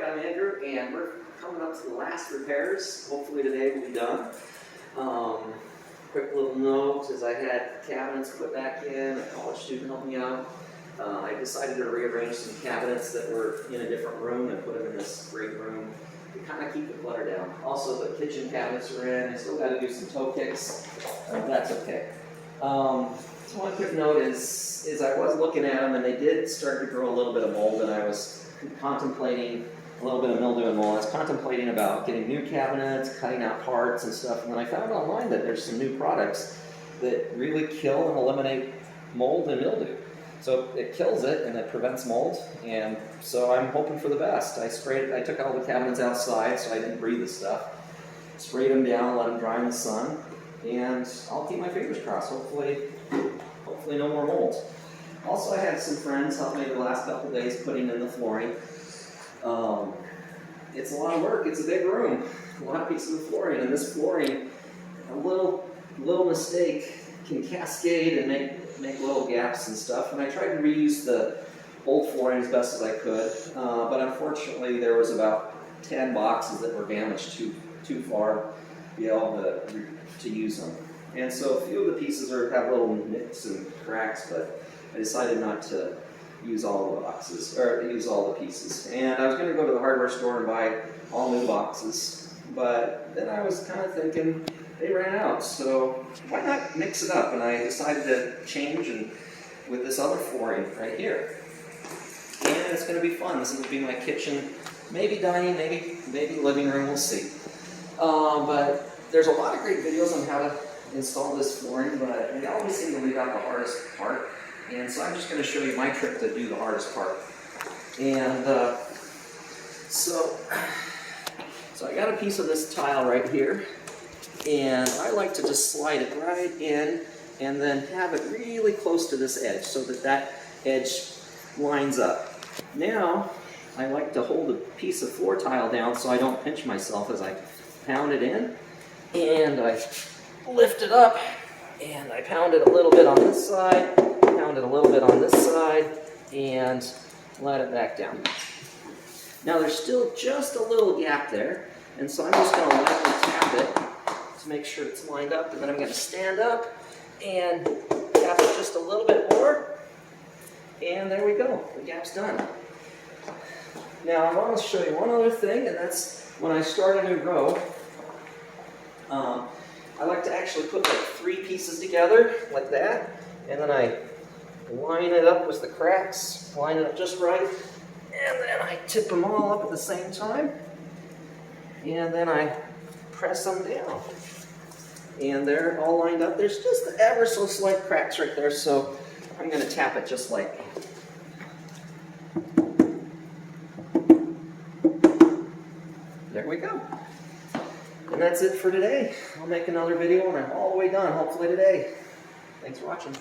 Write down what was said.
I'm Andrew, and we're coming up to the last repairs. Hopefully today will be done. Quick little note, as I had cabinets put back in, a college student helped me out. I decided to rearrange some cabinets that were in a different room and put them in this great room to kind of keep the clutter down. Also, the kitchen cabinets are in. I still got to do some toe kicks. That's okay. One quick note is I was looking at them and they did start to grow a little bit of mold, and I was contemplating a little bit of mildew and mold. I was contemplating about getting new cabinets, cutting out parts and stuff, and then I found online that there's some new products that really kill and eliminate mold and mildew. So it kills it and it prevents mold, and so I'm hoping for the best. I took all the cabinets outside so I didn't breathe the stuff, sprayed them down, let them dry in the sun, and I'll keep my fingers crossed. Hopefully no more mold. Also, I had some friends help me the last couple days putting in the flooring. It's a lot of work. It's a big room, a lot of pieces of flooring, and this flooring, a little mistake can cascade and make little gaps and stuff. And I tried to reuse the old flooring as best as I could, but unfortunately there was about 10 boxes that were damaged too far to be able to use them. And so a few of the pieces have little nicks and cracks, but I decided not to use all the boxes, or use all the pieces. And I was going to go to the hardware store and buy all new boxes, but then I was kind of thinking they ran out, so why not mix it up? And I decided to change with this other flooring right here. And it's going to be fun. This is going to be my kitchen, maybe dining, maybe living room, we'll see. But there's a lot of great videos on how to install this flooring, but they always seem to leave out the hardest part. And so I'm just going to show you my trick to do the hardest part. And so I got a piece of this tile right here, and I like to just slide it right in and then have it really close to this edge so that edge lines up. Now I like to hold a piece of floor tile down so I don't pinch myself as I pound it in, and I lift it up and I pound it a little bit on this side, pound it a little bit on this side, and let it back down. Now there's still just a little gap there, and so I'm just going to lightly tap it to make sure it's lined up, and then I'm going to stand up and tap it just a little bit more, and there we go, the gap's done. Now I want to show you one other thing, and that's when I start a new row, I like to actually put like 3 pieces together like that, and then I line it up with the cracks, line it up just right, and then I tip them all up at the same time, and then I press them down. And they're all lined up. There's just ever so slight cracks right there, so I'm going to tap it just lightly. There we go. And that's it for today. I'll make another video when I'm all the way done, hopefully today. Thanks for watching.